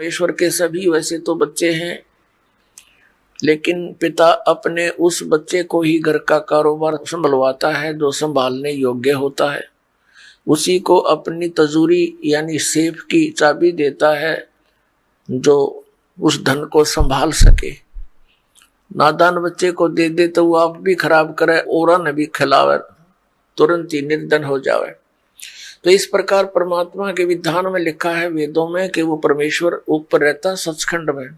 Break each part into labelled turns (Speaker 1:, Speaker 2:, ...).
Speaker 1: ईश्वर के सभी वैसे तो बच्चे हैं, लेकिन पिता अपने उस बच्चे को ही घर का कारोबार संभलवाता है जो संभालने योग्य होता है, उसी को अपनी तजूरी यानी सेफ की चाबी देता है जो उस धन को संभाल सके। नादान बच्चे को दे दे तो वो आप भी खराब करे और न भी खिलावे, तुरंत ही निर्धन हो जावे। तो इस प्रकार परमात्मा के विधान में लिखा है वेदों में कि वो परमेश्वर ऊपर रहता सचखंड में,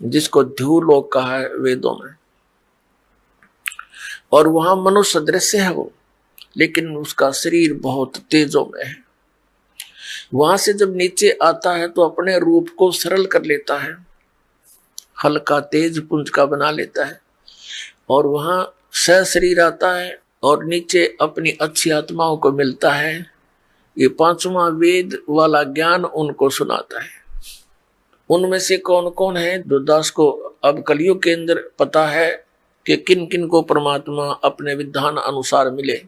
Speaker 1: जिसको ध्युलोक कहा है वेदों में, और वहां मनुष्य सदृश है वो, लेकिन उसका शरीर बहुत तेजों में है। वहां से जब नीचे आता है तो अपने रूप को सरल कर लेता है, हल्का तेज पुंज का बना लेता है, और वहां सशरीर आता है और नीचे अपनी अच्छी आत्माओं को मिलता है। ये पांचवा वेद वाला ज्ञान उनको सुनाता है। उनमें से कौन कौन है जो दास को अब कलयुग के अंदर पता है कि किन किन को परमात्मा अपने विधान अनुसार मिले।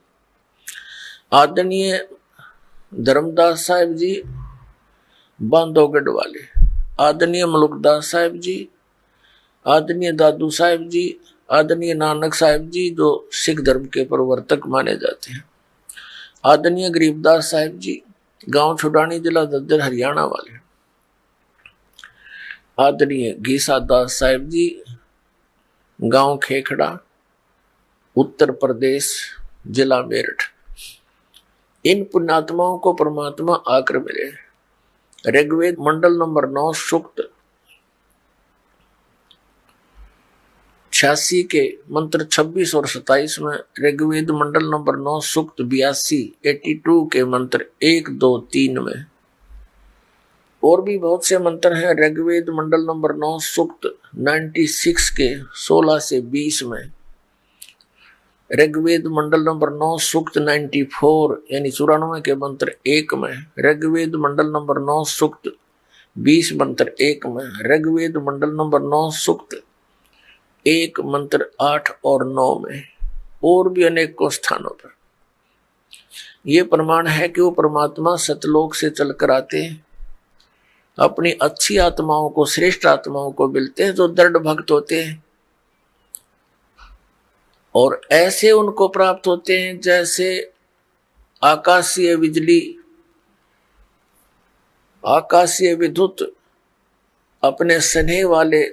Speaker 1: आदरणीय धर्मदास साहिब जी बांधवगढ़ वाले, आदरणीय मलुकदास साहिब जी, आदरणीय दादू साहिब जी, आदरणीय नानक साहिब जी जो सिख धर्म के प्रवर्तक माने जाते हैं, आदरणीय गरीबदास साहिब जी गांव छुडानी जिला दद्दर हरियाणा वाले, आदरणीय घीसा दास साहिब जी गांव खेखड़ा उत्तर प्रदेश जिला मेरठ। इन पुण्यात्माओं को परमात्मा आकर मिले। ऋग्वेद मंडल नंबर 9 सूक्त 86 के मंत्र 26 और 27 में, ऋग्वेद मंडल नंबर 9 सूक्त 82 के मंत्र 1, 2, 3 में, और भी बहुत से मंत्र हैं। ऋग्वेद मंडल नंबर 9 सूक्त 96 के 16 से 20 में, ऋग्वेद मंडल नंबर 9 सूक्त 94 यानी 94 के मंत्र 1 में, ऋग्वेद मंडल नंबर 9 सूक्त 20 मंत्र 1 में, ऋग्वेद मंडल नंबर 9 सूक्त 1 मंत्र 8 और 9 में, और भी अनेकों स्थानों पर। यह प्रमाण है कि वो परमात्मा सतलोक से चलकर आते हैं, अपनी अच्छी आत्माओं को, श्रेष्ठ आत्माओं को मिलते हैं जो दृढ़ भक्त होते हैं, और ऐसे उनको प्राप्त होते हैं जैसे आकाशीय बिजली, आकाशीय विद्युत अपने स्नेह वाले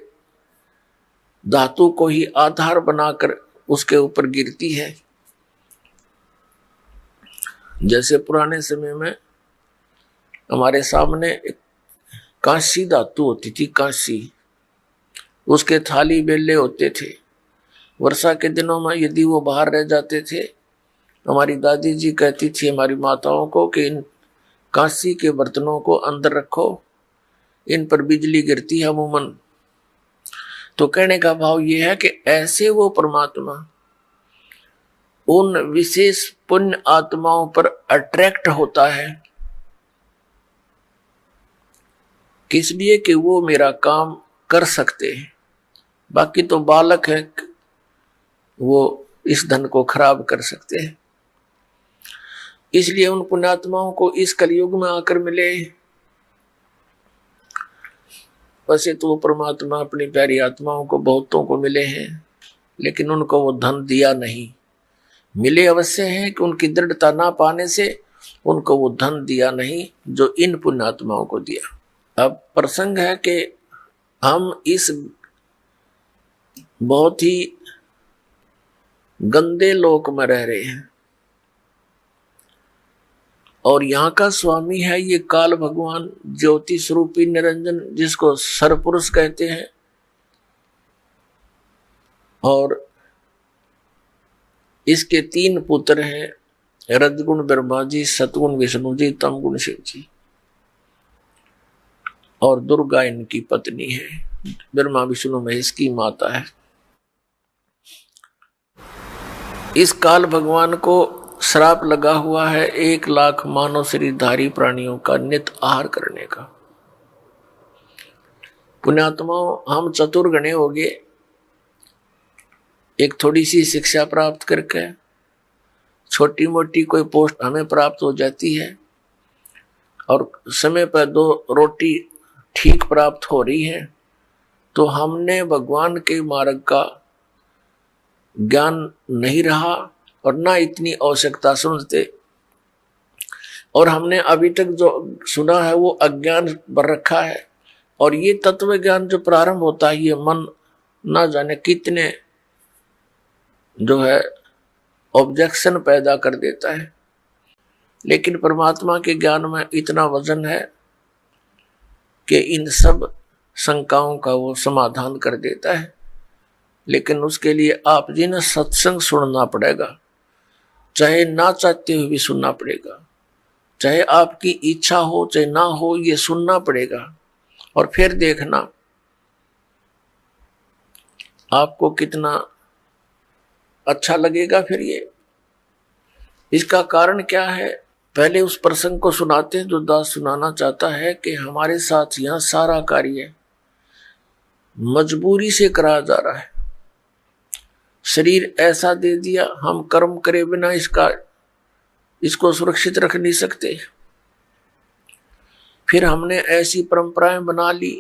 Speaker 1: धातु को ही आधार बनाकर उसके ऊपर गिरती है। जैसे पुराने समय में हमारे सामने एक कांसी धातु होती थी, कांसी, उसके थाली बेले होते थे। वर्षा के दिनों में यदि वो बाहर रह जाते थे, हमारी दादी जी कहती थी हमारी माताओं को कि इन कांसी के बर्तनों को अंदर रखो, इन पर बिजली गिरती है अमूमन। तो कहने का भाव ये है कि ऐसे वो परमात्मा उन विशेष पुण्य आत्माओं पर अट्रैक्ट होता है, किस लिए कि वो मेरा काम कर सकते हैं। बाकी तो बालक है, वो इस धन को खराब कर सकते हैं। इसलिए उन पुण्यात्माओं को इस कलयुग में आकर मिले। वैसे तो परमात्मा अपनी प्यारी आत्माओं को बहुतों को मिले हैं, लेकिन उनको वो धन दिया नहीं। मिले अवश्य हैं कि उनकी दृढ़ता ना पाने से उनको वो धन दिया नहीं जो इन पुण्यात्माओं को दिया। अब प्रसंग है कि हम इस बहुत ही गंदे लोक में रह रहे हैं, और यहाँ का स्वामी है ये काल भगवान ज्योति स्वरूपी निरंजन, जिसको सरपुरुष कहते हैं। और इसके 3 पुत्र हैं, रजगुण ब्रह्मा जी, सतगुण विष्णु जी, तमगुण शिव जी, और दुर्गा इनकी पत्नी है, ब्रह्मा विष्णु महेश की माता है। इस काल भगवान को श्राप लगा हुआ है 1 लाख मानव शरीरधारी प्राणियों का नित आहार करने का। पुण्यात्माओं, हम चतुर्गणे हो गए, एक थोड़ी सी शिक्षा प्राप्त करके छोटी मोटी कोई पोस्ट हमें प्राप्त हो जाती है, और समय पर 2 रोटी ठीक प्राप्त हो रही है, तो हमने भगवान के मार्ग का ज्ञान नहीं रहा और ना इतनी आवश्यकता समझते, और हमने अभी तक जो सुना है वो अज्ञान भर रखा है। और ये तत्व ज्ञान जो प्रारंभ होता है, ये मन ना जाने कितने जो है ऑब्जेक्शन पैदा कर देता है। लेकिन परमात्मा के ज्ञान में इतना वजन है कि इन सब शंकाओं का वो समाधान कर देता है। लेकिन उसके लिए आप जी ने सत्संग सुनना पड़ेगा, चाहे ना चाहते हुए भी सुनना पड़ेगा, चाहे आपकी इच्छा हो चाहे ना हो, ये सुनना पड़ेगा। और फिर देखना आपको कितना अच्छा लगेगा। फिर ये इसका कारण क्या है, पहले उस प्रसंग को सुनाते हैं जो दास सुनाना चाहता है कि हमारे साथ यहां सारा कार्य मजबूरी से कराया जा रहा है। शरीर ऐसा दे दिया, हम कर्म करे बिना इसको सुरक्षित रख नहीं सकते। फिर हमने ऐसी परंपराएं बना ली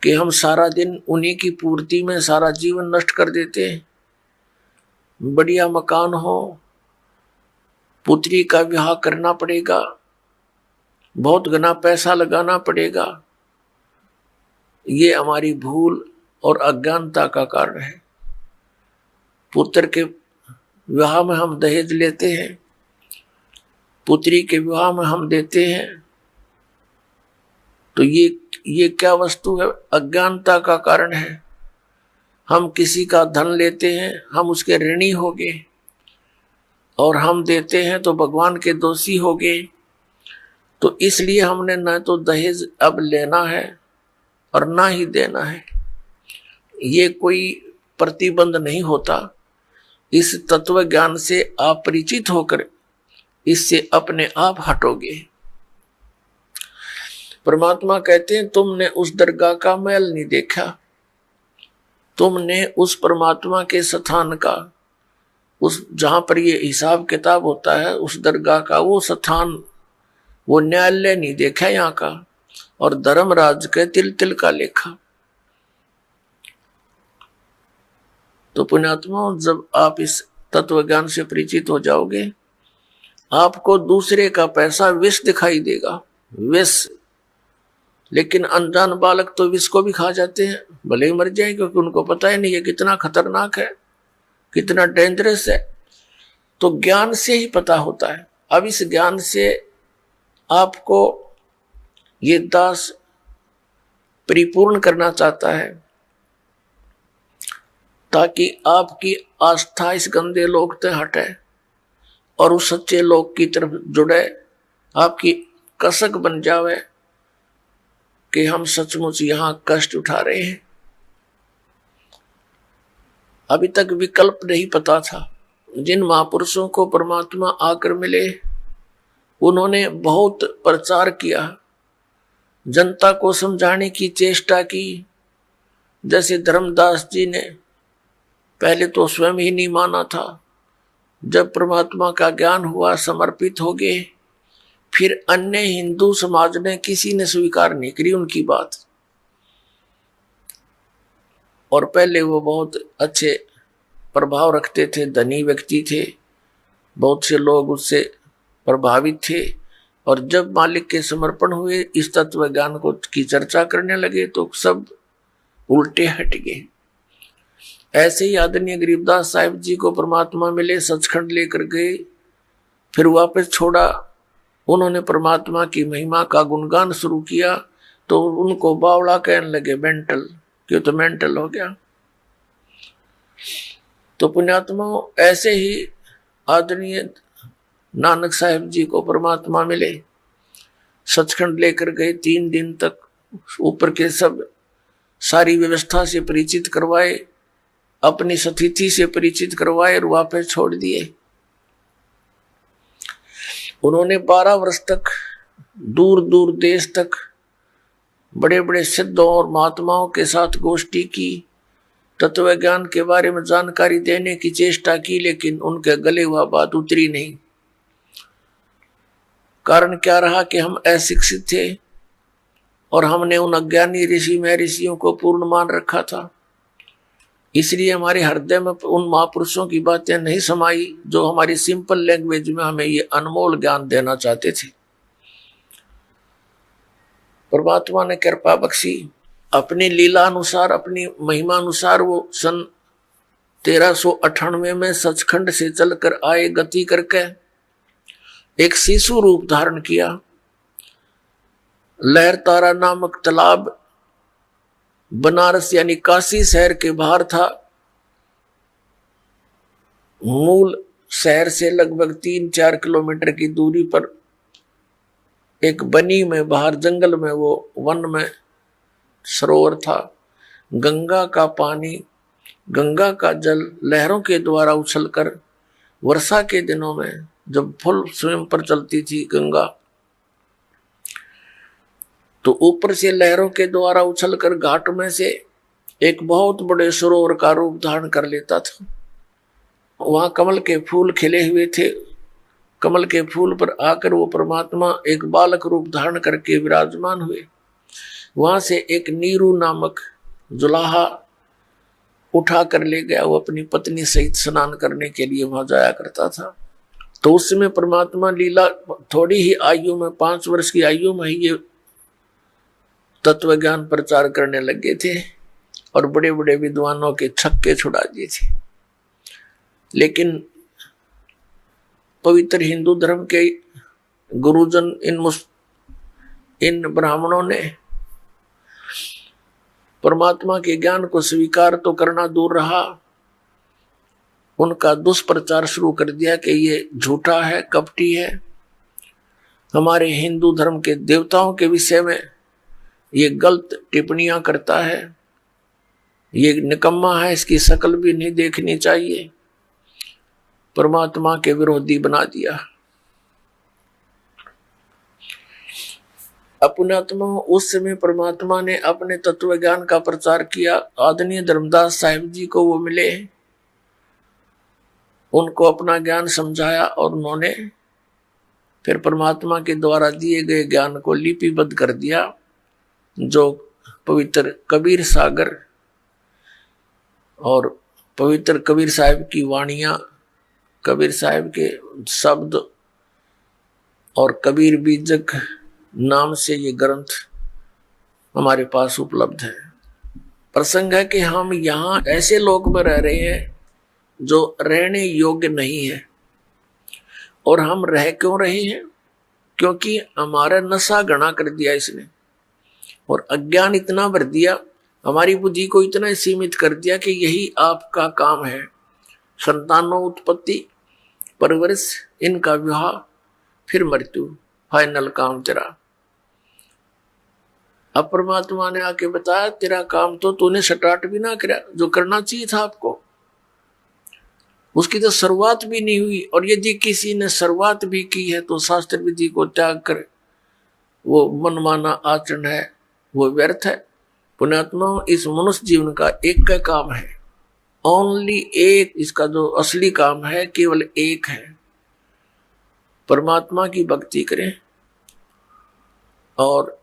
Speaker 1: कि हम सारा दिन उन्हीं की पूर्ति में सारा जीवन नष्ट कर देते हैं। बढ़िया मकान हो, पुत्री का विवाह करना पड़ेगा, बहुत घना पैसा लगाना पड़ेगा। ये हमारी भूल और अज्ञानता का कारण है। पुत्र के विवाह में हम दहेज लेते हैं, पुत्री के विवाह में हम देते हैं, तो ये क्या वस्तु है? अज्ञानता का कारण है। हम किसी का धन लेते हैं, हम उसके ऋणी हो गए, और हम देते हैं तो भगवान के दोषी हो गए। तो इसलिए हमने न तो दहेज अब लेना है और ना ही देना है। ये कोई प्रतिबंध नहीं होता। इस तत्व ज्ञान से आप परिचित होकर इससे अपने आप हटोगे। परमात्मा कहते हैं तुमने उस दरगाह का महल नहीं देखा, तुमने उस परमात्मा के स्थान का, उस जहां पर ये हिसाब किताब होता है, उस दरगाह का वो स्थान, वो न्यायालय नहीं देखा यहाँ का, और धर्मराज के तिल तिल का लेखा। तो पुण्यात्मा, जब आप इस तत्व ज्ञान से परिचित हो जाओगे, आपको दूसरे का पैसा विष दिखाई देगा, विष। लेकिन अनजान बालक तो विष को भी खा जाते हैं, भले ही मर जाए, क्योंकि उनको पता ही नहीं है कितना खतरनाक है, कितना डेंजरस है। तो ज्ञान से ही पता होता है। अब इस ज्ञान से आपको ये दास परिपूर्ण करना चाहता है, ताकि आपकी आस्था इस गंदे लोक से हटे और उस सच्चे लोक की तरफ जुड़े, आपकी कसक बन जावे कि हम सचमुच यहां कष्ट उठा रहे हैं। अभी तक विकल्प नहीं पता था। जिन महापुरुषों को परमात्मा आकर मिले, उन्होंने बहुत प्रचार किया, जनता को समझाने की चेष्टा की। जैसे धर्मदास जी ने पहले तो स्वयं ही नहीं माना था, जब परमात्मा का ज्ञान हुआ समर्पित हो गए, फिर अन्य हिंदू समाज ने किसी ने स्वीकार नहीं करी उनकी बात। और पहले वो बहुत अच्छे प्रभाव रखते थे, धनी व्यक्ति थे, बहुत से लोग उससे प्रभावित थे। और जब मालिक के समर्पण हुए, इस तत्व ज्ञान को की चर्चा करने लगे, तो सब उल्टे हट गए। ऐसे ही आदरणीय गरीबदास साहिब जी को परमात्मा मिले, सचखंड लेकर गए, फिर वापस छोड़ा। उन्होंने परमात्मा की महिमा का गुणगान शुरू किया, तो उनको बावड़ा कहने लगे, मेंटल, क्यों तो मेंटल हो गया। तो पुण्यात्मा, ऐसे ही आदरणीय नानक साहिब जी को परमात्मा मिले, सचखंड लेकर गए, 3 दिन तक ऊपर के सब सारी व्यवस्था से परिचित करवाए, अपनी स्थिति से परिचित करवाए और वापस छोड़ दिए। उन्होंने 12 वर्ष तक दूर दूर देश तक बड़े बड़े सिद्धों और महात्माओं के साथ गोष्ठी की, तत्व ज्ञान के बारे में जानकारी देने की चेष्टा की, लेकिन उनके गले वह बात उतरी नहीं। कारण क्या रहा कि हम अशिक्षित थे और हमने उन अज्ञानी ऋषि महर्षियों को पूर्ण मान रखा था। इसलिए हमारे हृदय में उन महापुरुषों की बातें नहीं समाई जो हमारी सिंपल लैंग्वेज में हमें ये अनमोल ज्ञान देना चाहते थे। परमात्मा ने कृपा बख्शी, अपनी लीला अनुसार, अपनी महिमा अनुसार वो सन 1398 में सचखंड से चलकर आए, गति करके एक शिशु रूप धारण किया। लहर तारा नामक तालाब बनारस यानी काशी शहर के बाहर था। मूल शहर से लगभग 3-4 किलोमीटर की दूरी पर एक बनी में बाहर जंगल में वो वन में सरोवर था। गंगा का पानी, गंगा का जल लहरों के द्वारा उछलकर वर्षा के दिनों में जब फुल स्वयं पर चलती थी गंगा, तो ऊपर से लहरों के द्वारा उछलकर घाट में से एक बहुत बड़े सरोवर का रूप धारण कर लेता था। वहां कमल के फूल खिले हुए थे। कमल के फूल पर आकर वो परमात्मा एक बालक रूप धारण करके विराजमान हुए। वहां से एक नीरू नामक जुलाहा उठा कर ले गया। वो अपनी पत्नी सहित स्नान करने के लिए वहां जाया करता था। तो उस समय परमात्मा लीला थोड़ी ही आयु में, 5 वर्ष की आयु में ही ये तत्व ज्ञान प्रचार करने लगे थे और बड़े बड़े विद्वानों के छक्के छुड़ा दिए थे। लेकिन पवित्र हिंदू धर्म के गुरुजन, इन ब्राह्मणों ने परमात्मा के ज्ञान को स्वीकार तो करना दूर रहा, उनका दुष्प्रचार शुरू कर दिया कि ये झूठा है, कपटी है, हमारे हिंदू धर्म के देवताओं के विषय में ये गलत टिप्पणियां करता है, ये निकम्मा है, इसकी शक्ल भी नहीं देखनी चाहिए। परमात्मा के विरोधी बना दिया। अपनात्मा उस समय परमात्मा ने अपने तत्व ज्ञान का प्रचार किया। आदरणीय धर्मदास साहिब जी को वो मिले, उनको अपना ज्ञान समझाया और उन्होंने फिर परमात्मा के द्वारा दिए गए ज्ञान को लिपिबद्ध कर दिया, जो पवित्र कबीर सागर और पवित्र कबीर साहिब की वाणियां, कबीर साहिब के शब्द और कबीर बीजक नाम से ये ग्रंथ हमारे पास उपलब्ध है। प्रसंग है कि हम यहाँ ऐसे लोक में रह रहे हैं जो रहने योग्य नहीं है। और हम रह क्यों रहे हैं? क्योंकि हमारा नशा घना कर दिया इसने, और अज्ञान इतना भर दिया, हमारी बुद्धि को इतना सीमित कर दिया कि यही आपका काम है, संतानों उत्पत्ति, परवरिश, इनका विवाह, फिर मृत्यु, फाइनल काम तेरा। अब परमात्मा ने आके बताया तेरा काम तो तूने स्टार्ट भी ना करा, जो करना चाहिए था आपको, उसकी तो शुरुआत भी नहीं हुई। और यदि किसी ने शुरुआत भी की है तो शास्त्र विधि को त्याग कर वो मनमाना आचरण है, वो व्यर्थ है। पुण्यात्मा, इस मनुष्य जीवन का एक का काम है, ओनली एक, इसका जो असली काम है केवल एक है, परमात्मा की भक्ति करें और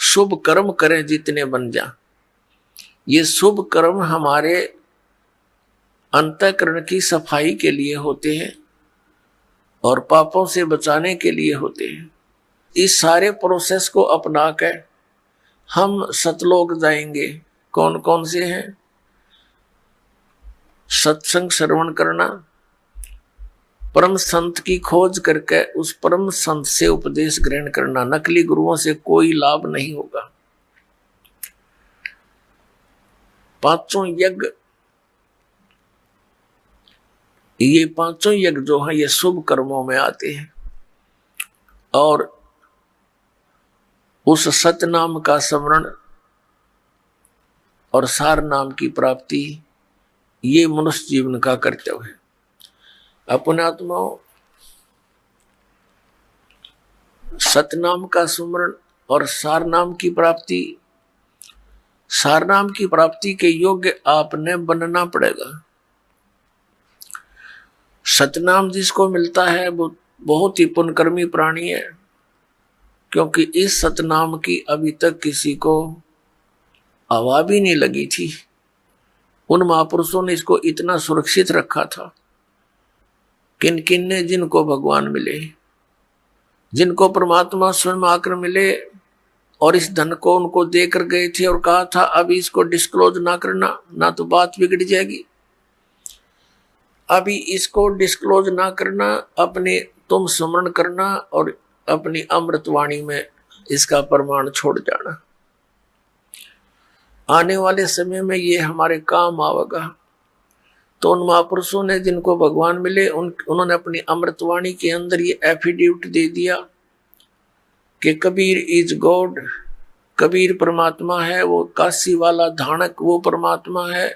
Speaker 1: शुभ कर्म करें जितने बन जा। ये शुभ कर्म हमारे अंतःकरण की सफाई के लिए होते हैं और पापों से बचाने के लिए होते हैं। इस सारे प्रोसेस को अपना कर हम सतलोक जाएंगे। कौन कौन से हैं? सत्संग श्रवण करना, परम संत की खोज करके उस परम संत से उपदेश ग्रहण करना। नकली गुरुओं से कोई लाभ नहीं होगा। 5 यज्ञ, ये 5 यज्ञ जो है ये शुभ कर्मों में आते हैं और उस सत नाम का स्मरण और सार नाम की प्राप्ति, ये मनुष्य जीवन का कर्तव्य है। अपने आत्माओं, सतनाम का सुमरण और सार नाम की प्राप्ति, सार नाम की प्राप्ति के योग्य आपने बनना पड़ेगा। सतनाम जिसको मिलता है वो बहुत ही पुण्यकर्मी प्राणी है, क्योंकि इस सतनाम की अभी तक किसी को हवा भी नहीं लगी थी। उन महापुरुषों ने इसको इतना सुरक्षित रखा था। किन किन ने, जिनको भगवान मिले, जिनको परमात्मा स्वयं आकर मिले और इस धन को उनको देकर गए थे और कहा था अभी इसको डिस्क्लोज ना करना, ना तो बात बिगड़ जाएगी, अभी इसको डिस्क्लोज ना करना, अपने तुम स्मरण करना और अपनी अमृतवाणी में इसका प्रमाण छोड़ जाना। आने वाले समय में ये हमारे काम आवेगा। तो उन महापुरुषों ने जिनको भगवान मिले उन्होंने अपनी अमृतवाणी के अंदर ये एफिडेविट दे दिया कि कबीर इज गॉड, कबीर परमात्मा है, वो काशी वाला धानक वो परमात्मा है।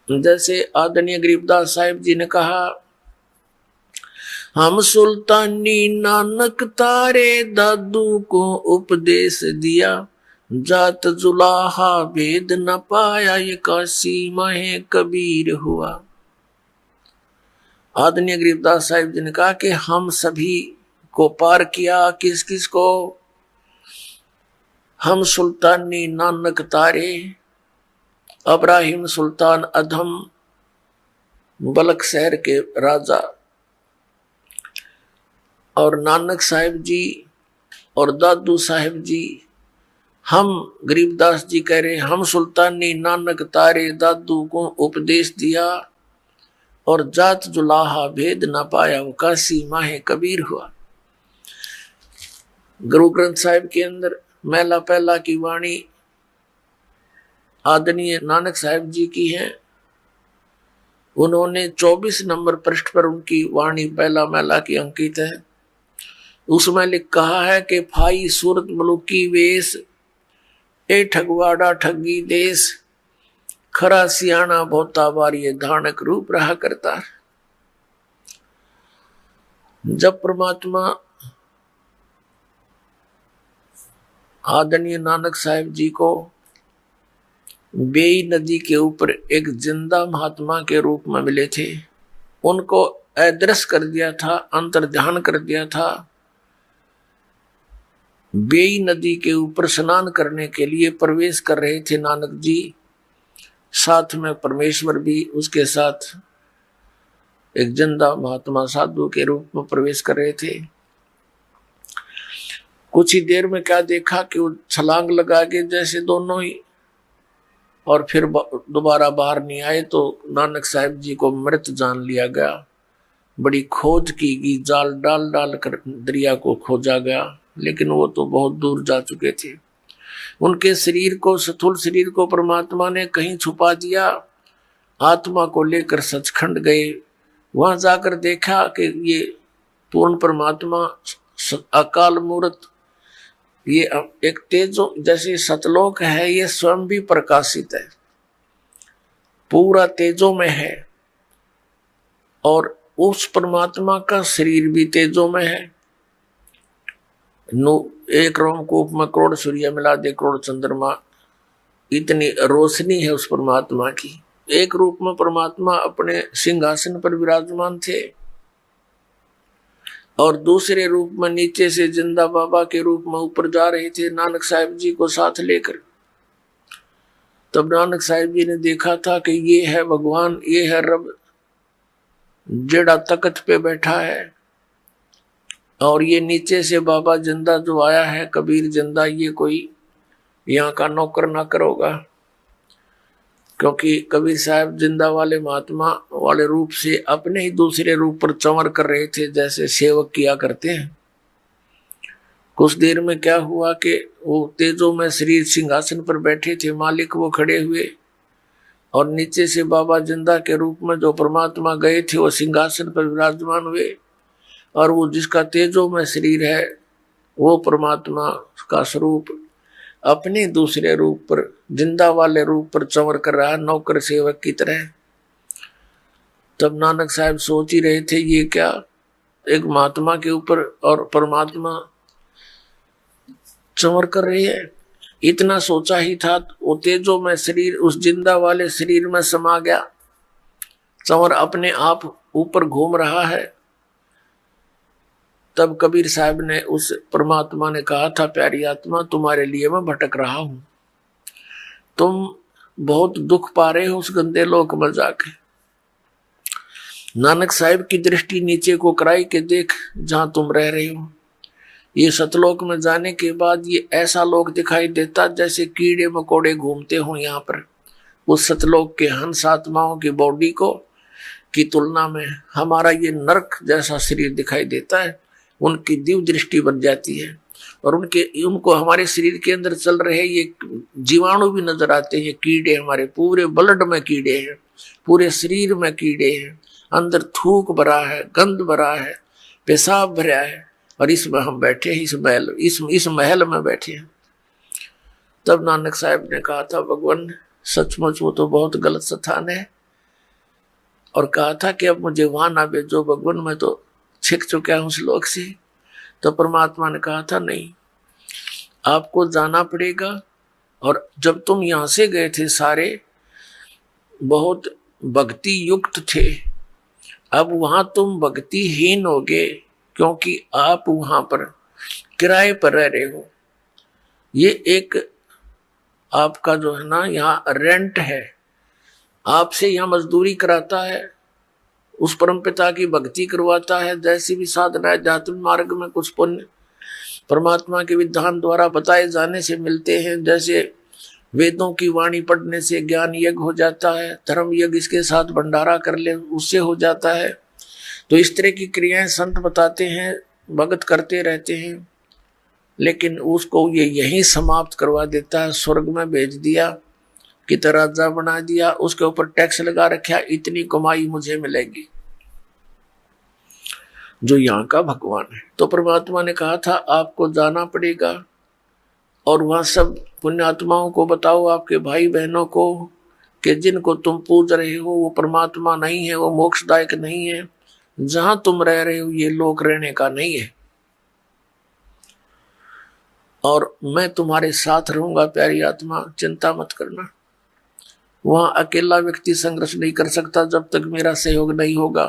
Speaker 1: जैसे आदरणीय गरीबदास साहिब जी ने कहा, हम सुल्तानी नानक तारे दादू को उपदेश दिया, जात जुलाहा भेद न पाया, ये काशी माहे कबीर हुआ। आदरणीय गरीबदास साहिब जी ने कहा कि हम सभी को पार किया, किस किस को? हम सुल्तानी नानक तारे, इब्राहिम सुल्तान अधम बलक शहर के राजा, और नानक साहिब जी और दादू साहिब जी, हम गरीबदास जी कह रहे हम सुल्तानी नानक तारे दादू को उपदेश दिया और जात जुलाहा भेद ना पाया, वो काशी माहे कबीर हुआ। गुरु ग्रंथ साहिब के अंदर महला पहला की वाणी आदरणीय नानक साहिब जी की है। उन्होंने 24 नंबर पृष्ठ पर उनकी वाणी पहला महला की अंकित है। उसमें लिख कहा है कि फाई सूरत मलुकी वेश, ए ठगवाड़ा ठगी देश, खरा सियाना बहुता बार ये धानक रूप रहा करता। जब परमात्मा आदरणीय नानक साहिब जी को बेई नदी के ऊपर एक जिंदा महात्मा के रूप में मिले थे, उनको अदृश्य कर दिया था, अंतर्ध्यान कर दिया था। बेई नदी के ऊपर स्नान करने के लिए प्रवेश कर रहे थे नानक जी, साथ में परमेश्वर भी उसके साथ एक जिंदा महात्मा साधु के रूप में प्रवेश कर रहे थे। कुछ ही देर में क्या देखा कि वो छलांग लगा के जैसे दोनों ही, और फिर दोबारा बाहर नहीं आए। तो नानक साहिब जी को मृत जान लिया गया। बड़ी खोज की गई, जाल डाल डाल कर दरिया को खोजा गया, लेकिन वो तो बहुत दूर जा चुके थे। उनके शरीर को, स्थूल शरीर को परमात्मा ने कहीं छुपा दिया। आत्मा को लेकर सचखंड गए, वहां जाकर देखा कि ये पूर्ण परमात्मा अकाल मूर्त, ये एक तेजो जैसे सतलोक है, ये स्वयं भी प्रकाशित है, पूरा तेजो में है, और उस परमात्मा का शरीर भी तेजो में है। एक रोमकूप में करोड़ सूर्य मिला दे करोड़ चंद्रमा, इतनी रोशनी है उस परमात्मा की। एक रूप में परमात्मा अपने सिंहासन पर विराजमान थे, और दूसरे रूप में नीचे से जिंदा बाबा के रूप में ऊपर जा रहे थे नानक साहिब जी को साथ लेकर। तब नानक साहिब जी ने देखा था कि ये है भगवान, ये है रब, जेड़ा तख्त पे बैठा है, और ये नीचे से बाबा जिंदा जो आया है, कबीर जिंदा, ये कोई यहाँ का नौकर नाकर होगा, क्योंकि कबीर साहब जिंदा वाले महात्मा वाले रूप से अपने ही दूसरे रूप पर चंवर कर रहे थे, जैसे सेवक किया करते हैं। कुछ देर में क्या हुआ कि वो तेजो में शरीर सिंहासन पर बैठे थे, मालिक वो खड़े हुए, और नीचे से बाबा जिंदा के रूप में जो परमात्मा गए थे वो सिंहासन पर विराजमान हुए, और वो जिसका तेजो में शरीर है वो परमात्मा का स्वरूप अपने दूसरे रूप पर, जिंदा वाले रूप पर चंवर कर रहा है, नौकर सेवक की तरह। तब नानक साहब सोच ही रहे थे ये क्या, एक महात्मा के ऊपर और परमात्मा चंवर कर रही है। इतना सोचा ही था, वो तेजो में शरीर उस जिंदा वाले शरीर में समा गया, चंवर अपने आप ऊपर घूम रहा है, तब कबीर साहब ने उस परमात्मा ने कहा था, प्यारी आत्मा तुम्हारे लिए मैं भटक रहा हूं, तुम बहुत दुख पा रहे हो उस गंदे लोक में जाके। नानक साहब की दृष्टि नीचे को कराई के देख जहां तुम रह रहे हो, ये सतलोक में जाने के बाद ये ऐसा लोक दिखाई देता जैसे कीड़े मकोड़े घूमते हो यहाँ पर। उस सतलोक के हंस आत्माओं की बॉडी को की तुलना में हमारा ये नरक जैसा शरीर दिखाई देता है। उनकी दिव्य दृष्टि बन जाती है और उनको हमारे शरीर के अंदर चल रहे ये जीवाणु भी नजर आते हैं। ये कीड़े हमारे पूरे ब्लड में कीड़े हैं, पूरे शरीर में कीड़े हैं, अंदर थूक भरा है, गंध भरा है, पेशाब भरा है, और इसमें हम बैठे हैं, इस महल में बैठे हैं। तब नानक साहब ने कहा था, भगवान सचमुच वो तो बहुत गलत स्थान है, और कहा था कि अब मुझे वहां ना भेजो भगवान, मैं तो छिक चुका हूं उस लोक से। तो परमात्मा ने कहा था, नहीं आपको जाना पड़ेगा। और जब तुम यहां से गए थे सारे बहुत भक्ति युक्त थे, अब वहां तुम भक्तिहीन हो गए, क्योंकि आप वहां पर किराए पर रह रहे हो। ये एक आपका जो है ना यहाँ रेंट है, आपसे यहाँ मजदूरी कराता है, उस परमपिता की भक्ति करवाता है। जैसी भी साधना है, जातुल मार्ग में कुछ पुण्य परमात्मा के विधान द्वारा बताए जाने से मिलते हैं। जैसे वेदों की वाणी पढ़ने से ज्ञान यज्ञ हो जाता है, धर्म यज्ञ इसके साथ भंडारा कर ले उससे हो जाता है। तो इस तरह की क्रियाएं संत बताते हैं, भगत करते रहते हैं, लेकिन उसको ये यहीं समाप्त करवा देता है। स्वर्ग में भेज दिया, कितना राजा बना दिया, उसके ऊपर टैक्स लगा रखा, इतनी कमाई मुझे मिलेगी, जो यहाँ का भगवान है। तो परमात्मा ने कहा था आपको जाना पड़ेगा और वहां सब पुण्यात्माओं को बताओ, आपके भाई बहनों को, कि जिनको तुम पूज रहे हो वो परमात्मा नहीं है, वो मोक्षदायक नहीं है, जहां तुम रह रहे हो ये लोक रहने का नहीं है, और मैं तुम्हारे साथ रहूंगा प्यारी आत्मा, चिंता मत करना। वहां अकेला व्यक्ति संघर्ष नहीं कर सकता जब तक मेरा सहयोग नहीं होगा,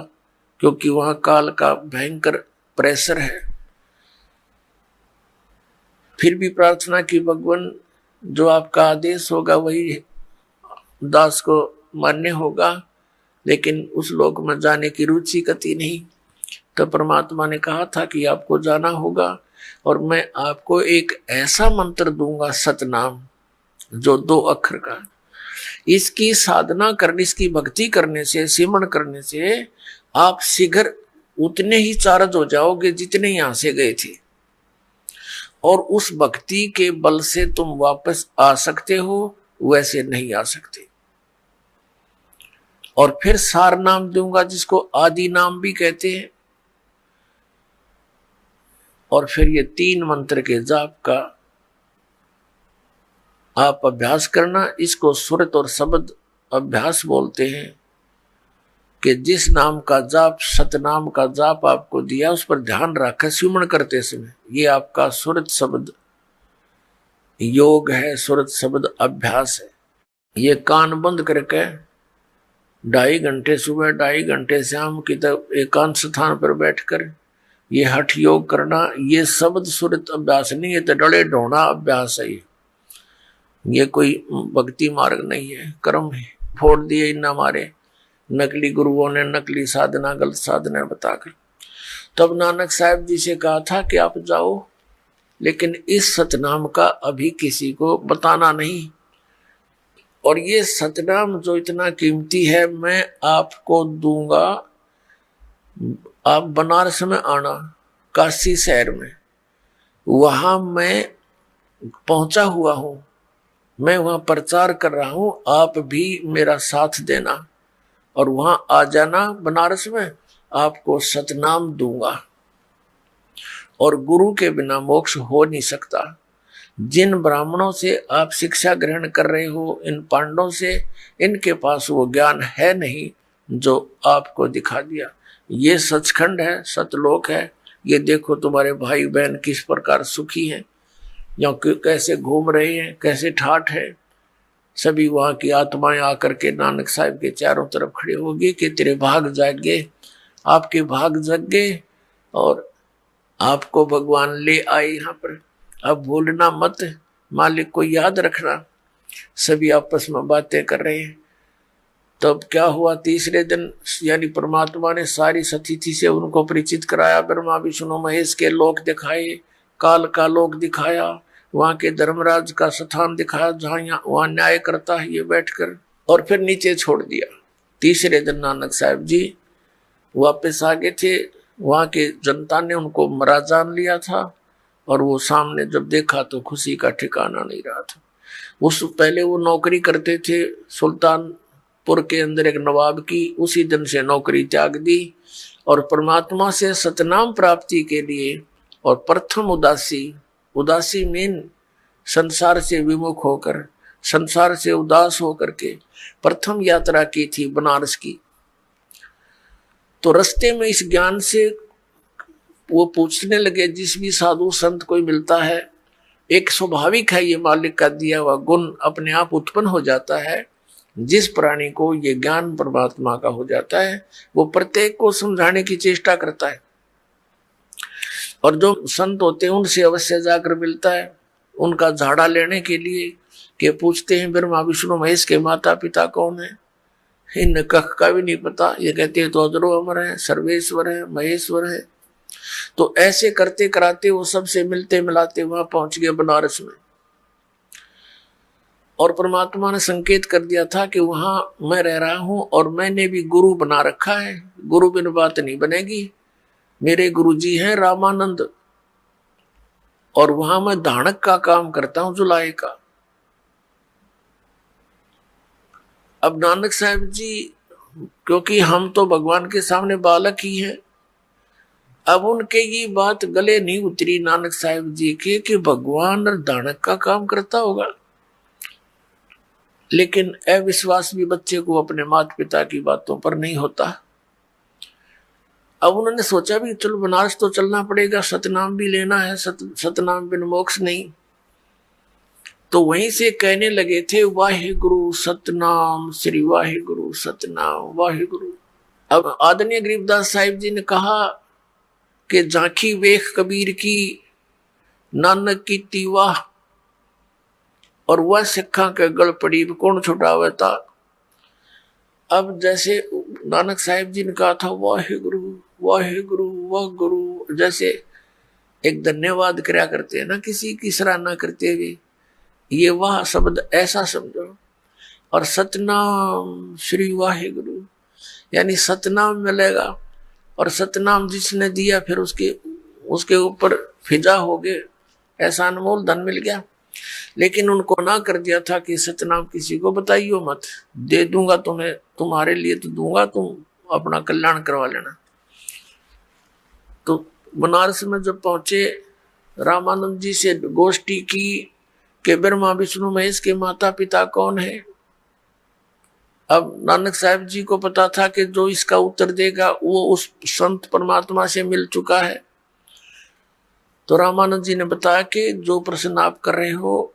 Speaker 1: क्योंकि वहां काल का भयंकर प्रेशर है। फिर भी प्रार्थना की, भगवान जो आपका आदेश होगा वही दास को मान्य होगा, लेकिन उस लोक में जाने की रुचि कति नहीं। तो परमात्मा ने कहा था कि आपको जाना होगा, और मैं आपको एक ऐसा मंत्र दूंगा, सतनाम, जो 2 अक्षर का। इसकी साधना करने, इसकी भक्ति करने से, सिमरण करने से आप शीघ्र उतने ही चार्ज हो जाओगे जितने यहां से गए थे, और उस भक्ति के बल से तुम वापस आ सकते हो, वैसे नहीं आ सकते। और फिर सार नाम दूंगा, जिसको आदि नाम भी कहते हैं। और फिर ये 3 मंत्र के जाप का आप अभ्यास करना। इसको सुरत और शब्द अभ्यास बोलते हैं, कि जिस नाम का जाप, सतनाम का जाप आपको दिया, उस पर ध्यान रखें सिमरण करते समय। ये आपका सुरत शब्द योग है, सुरत शब्द अभ्यास है। ये कान बंद करके 2.5 घंटे सुबह, 2.5 घंटे शाम की तब एकांत स्थान पर बैठकर ये हठ योग करना। ये शब्द सुरत अभ्यास नहीं है, तो डले ढोना अभ्यास है। ये कोई भक्ति मार्ग नहीं है, कर्म है। फोड़ दिए इन हमारे नकली गुरुओं ने, नकली साधना, गलत साधना बताकर। तब नानक साहब जी से कहा था कि आप जाओ, लेकिन इस सतनाम का अभी किसी को बताना नहीं। और ये सतनाम जो इतना कीमती है, मैं आपको दूंगा। आप बनारस में आना, काशी शहर में, वहां मैं पहुंचा हुआ हूं, मैं वहां प्रचार कर रहा हूं, आप भी मेरा साथ देना और वहां आ जाना बनारस में। आपको सतनाम दूंगा, और गुरु के बिना मोक्ष हो नहीं सकता। जिन ब्राह्मणों से आप शिक्षा ग्रहण कर रहे हो, इन पांडवों से, इनके पास वो ज्ञान है नहीं जो आपको दिखा दिया। ये सचखंड है, सतलोक है। ये देखो तुम्हारे भाई बहन किस प्रकार सुखी हैं, या कैसे घूम रहे हैं, कैसे ठाठ है। सभी वहां की आत्माएं आकर के नानक साहब के चारों तरफ खड़े होगी कि तेरे भाग जागे, आपके भाग जग गए, और आपको भगवान ले आए यहाँ पर, अब भूलना मत, मालिक को याद रखना। सभी आपस में बातें कर रहे हैं। तब क्या हुआ, तीसरे दिन यानी परमात्मा ने सारी सतिथि से उनको परिचित कराया। ब्रह्मा विष्णु महेश के लोक दिखाए, काल का लोक दिखाया, वहां के धर्मराज का स्थान दिखाया जहां वहां न्याय करता है ये बैठकर, और फिर नीचे छोड़ दिया। तीसरे दिन नानक साहब जी वापस आ गए थे। वहां के जनता ने उनको मरा जान लिया था, और वो सामने जब देखा तो खुशी का ठिकाना नहीं रहा था। उस पहले वो नौकरी करते थे सुल्तानपुर के अंदर एक नवाब की, उसी दिन से नौकरी त्याग दी और परमात्मा से सतनाम प्राप्ति के लिए, और प्रथम उदासी मीन संसार से विमुख होकर, संसार से उदास होकर के प्रथम यात्रा की थी बनारस की। तो रास्ते में इस ज्ञान से वो पूछने लगे, जिस भी साधु संत कोई मिलता है, एक स्वाभाविक है ये मालिक का दिया हुआ गुण अपने आप उत्पन्न हो जाता है। जिस प्राणी को ये ज्ञान परमात्मा का हो जाता है वो प्रत्येक को समझाने की चेष्टा करता है, और जो संत होते हैं उनसे अवश्य जाकर मिलता है, उनका झाड़ा लेने के लिए के पूछते हैं ब्रह्मा विष्णु महेश के माता पिता कौन है, इन कख का भी नहीं पता। ये कहते हैं तो अजरो अमर है, सर्वेश्वर है, महेश्वर है। तो ऐसे करते कराते वो सबसे मिलते मिलाते वहां पहुंच गए बनारस में, और परमात्मा ने संकेत कर दिया था कि वहां मैं रह रहा हूं और मैंने भी गुरु बना रखा है, गुरु बिन बात नहीं बनेगी। मेरे गुरु जी हैं रामानंद, और वहां मैं धानक का काम करता हूं, जुलाई का। अब नानक साहब जी, क्योंकि हम तो भगवान के सामने बालक ही हैं, अब उनके ये बात गले नहीं उतरी नानक साहब जी के कि भगवान धानक का काम करता होगा। लेकिन अविश्वास भी बच्चे को अपने माता पिता की बातों पर नहीं होता। अब उन्होंने सोचा भी चलो बनारस तो चलना पड़ेगा, सतनाम भी लेना है, सतनाम बिन मोक्ष नहीं। तो वहीं से कहने लगे थे वाहे गुरु सतनाम, श्री वाहे गुरु सतनाम वाहे गुरु। अब आदरणीय गरीबदास साहिब जी ने कहा कि झांकी वेख कबीर की, नानक की तीवा, और वह सिखा के गल पड़ी कौन छुड़ावे था। अब जैसे नानक साहिब जी ने कहा था वाहे गुरु वाहे गुरु वाह गुरु, जैसे एक धन्यवाद कर्या करते हैं ना किसी की सराहना करते हुए, ये वाह शब्द ऐसा समझो। और सतनाम श्री वाहे गुरु यानी सतनाम मिलेगा, और सतनाम जिसने दिया फिर उसके ऊपर फिजा हो गए, ऐसा अनमोल धन मिल गया। लेकिन उनको ना कर दिया था कि सतनाम किसी को बताइयो मत, दे दूंगा तुम्हें, तुम्हारे लिए तो दूंगा, तुम अपना कल्याण करवा लेना। तो बनारस में जब पहुंचे, रामानंद जी से गोष्ठी की कि ब्रह्मा विष्णु महेश के माता पिता कौन है। अब नानक साहब जी को पता था कि जो इसका उत्तर देगा वो उस संत परमात्मा से मिल चुका है। तो रामानंद जी ने बताया कि जो प्रश्न आप कर रहे हो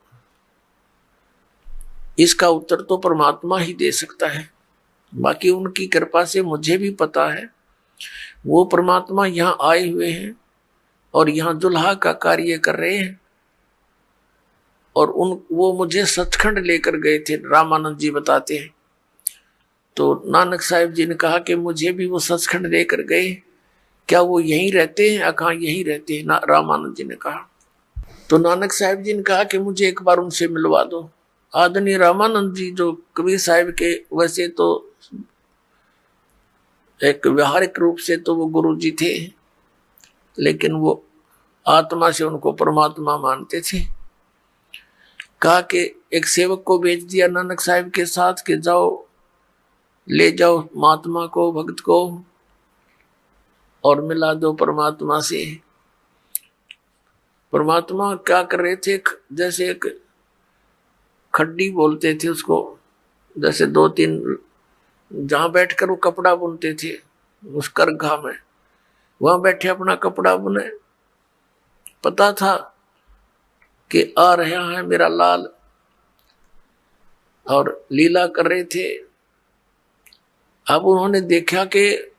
Speaker 1: इसका उत्तर तो परमात्मा ही दे सकता है, बाकी उनकी कृपा से मुझे भी पता है वो परमात्मा यहाँ आए हुए हैं और यहाँ दुल्हा का कार्य कर रहे हैं, और वो मुझे सचखंड लेकर गए थे, रामानंद जी बताते हैं। तो नानक साहिब जी ने कहा कि मुझे भी वो सचखंड लेकर गए, क्या वो यहीं रहते हैं? कहा यहीं रहते हैं, रामानंद जी ने कहा। तो नानक साहिब जी ने कहा कि मुझे एक बार उनसे मिलवा दो। आदरणीय रामानंद जी जो कबीर साहिब के वैसे तो एक व्यवहारिक रूप से तो वो गुरु जी थे, लेकिन वो आत्मा से उनको परमात्मा मानते थे। कहा कि एक सेवक को भेज दिया नानक साहिब के साथ कि जाओ ले जाओ महात्मा को, भक्त को, और मिला दो परमात्मा से। परमात्मा क्या कर रहे थे, जैसे एक खड्डी बोलते थे उसको, जैसे 2-3 जहां बैठकर वो कपड़ा बुनते थे उस करघा में, वहां बैठे अपना कपड़ा बुने। पता था कि आ रहा है मेरा लाल, और लीला कर रहे थे। अब उन्होंने देखा कि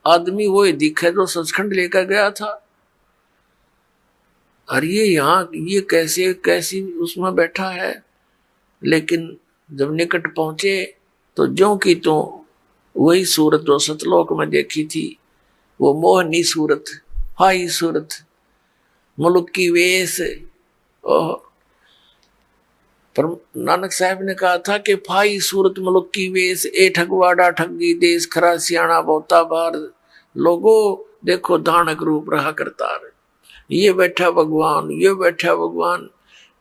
Speaker 1: आदमी वो ही दिखे जो सचखंड लेकर गया था, और ये यहाँ ये कैसे कैसी उसमें बैठा है। लेकिन जब निकट पहुंचे तो ज्यों की तो वही सूरत जो सतलोक में देखी थी, वो मोहनी सूरत, हाई सूरत, मुल्क की वेश। पर नानक साहब ने कहा था कि फाई सूरत मुल्क की वेश, ए ठगवाड़ा ठगी देश, खरा सियाणा बहुता बार। लोगो देखो धानक रूप रहा करतार, ये बैठा भगवान, ये बैठा भगवान,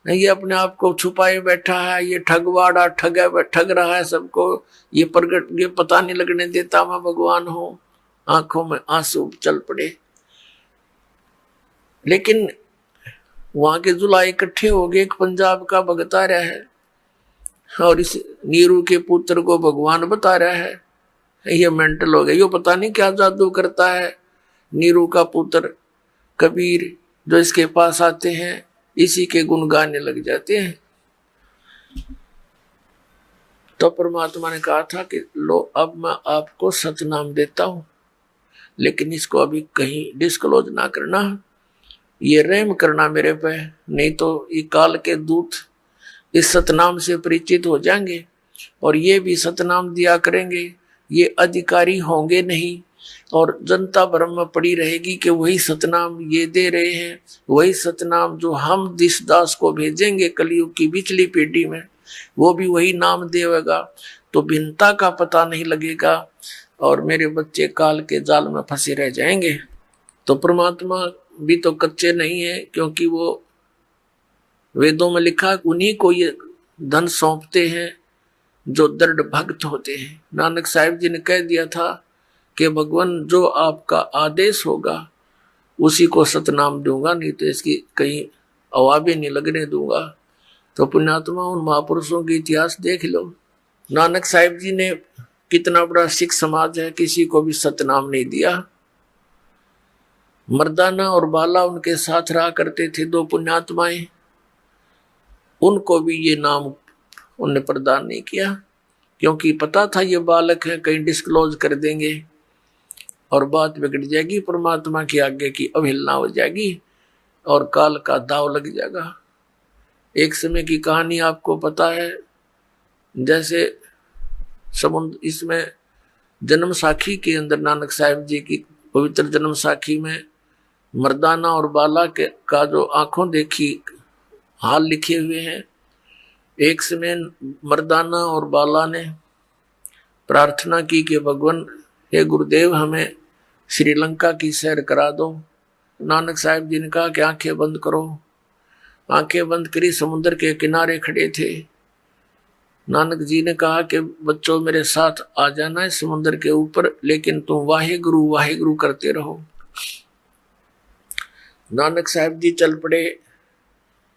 Speaker 1: ये अपने आप को छुपाए बैठा है, ये ठगवाड़ा ठग रहा है सबको, ये प्रगट, ये पता नहीं लगने देता मैं भगवान हूं। आंखों में आंसू चल पड़े। लेकिन वहां के जुलाई इकट्ठे हो गए, एक पंजाब का भगत आ रहा है और इस नीरू के पुत्र को भगवान बता रहा है। ये मेंटल हो गया, ये पता नहीं क्या जादू करता है। नीरू का पुत्र कबीर जो इसके पास आते हैं, इसी के गुण गाने लग जाते हैं। तो परमात्मा ने कहा था कि लो अब मैं आपको सतनाम देता हूं, लेकिन इसको अभी कहीं डिस्क्लोज ना करना, ये रहम करना मेरे पे, नहीं तो ये काल के दूत इस सतनाम से परिचित हो जाएंगे और ये भी सतनाम दिया करेंगे। ये अधिकारी होंगे नहीं और जनता भ्रम में पड़ी रहेगी कि वही सतनाम ये दे रहे हैं, वही सतनाम जो हम दिस दास को भेजेंगे कलयुग की पिछली पीढ़ी में, वो भी वही नाम देगा। तो भिन्नता का पता नहीं लगेगा और मेरे बच्चे काल के जाल में फंसे रह जाएंगे। तो परमात्मा भी तो कच्चे नहीं है, क्योंकि वो वेदों में लिखा उन्हीं को ये धन सौंपते हैं जो दृढ़ भक्त होते हैं। नानक साहिब जी ने कह दिया था कि भगवान जो आपका आदेश होगा उसी को सतनाम दूंगा, नहीं तो इसकी कहीं अवाबे नहीं लगने दूंगा। तो पुण्यात्मा उन महापुरुषों की इतिहास देख लो। नानक साहिब जी ने कितना बड़ा सिख समाज है, किसी को भी सतनाम नहीं दिया। मर्दाना और बाला उनके साथ रहा करते थे, दो पुण्यात्माएं, उनको भी ये नाम उन्हें प्रदान नहीं किया, क्योंकि पता था ये बालक है, कहीं डिस्क्लोज कर देंगे और बात बिगड़ जाएगी, परमात्मा की आज्ञा की अवहेलना हो जाएगी और काल का दाव लग जाएगा। एक समय की कहानी आपको पता है, जैसे समुद्र, इसमें जन्म साखी के अंदर नानक साहिब जी की पवित्र जन्म साखी में मर्दाना और बाला के का जो आंखों देखी हाल लिखे हुए हैं। एक समय मर्दाना और बाला ने प्रार्थना की कि भगवान हे गुरुदेव हमें श्रीलंका की सैर करा दो। नानक साहिब जी ने कहा कि आंखें बंद करो। आंखें बंद करी, समुद्र के किनारे खड़े थे। नानक जी ने कहा कि बच्चों मेरे साथ आ जाना है समुद्र के ऊपर, लेकिन तुम वाहे गुरु करते रहो। नानक साहिब जी चल पड़े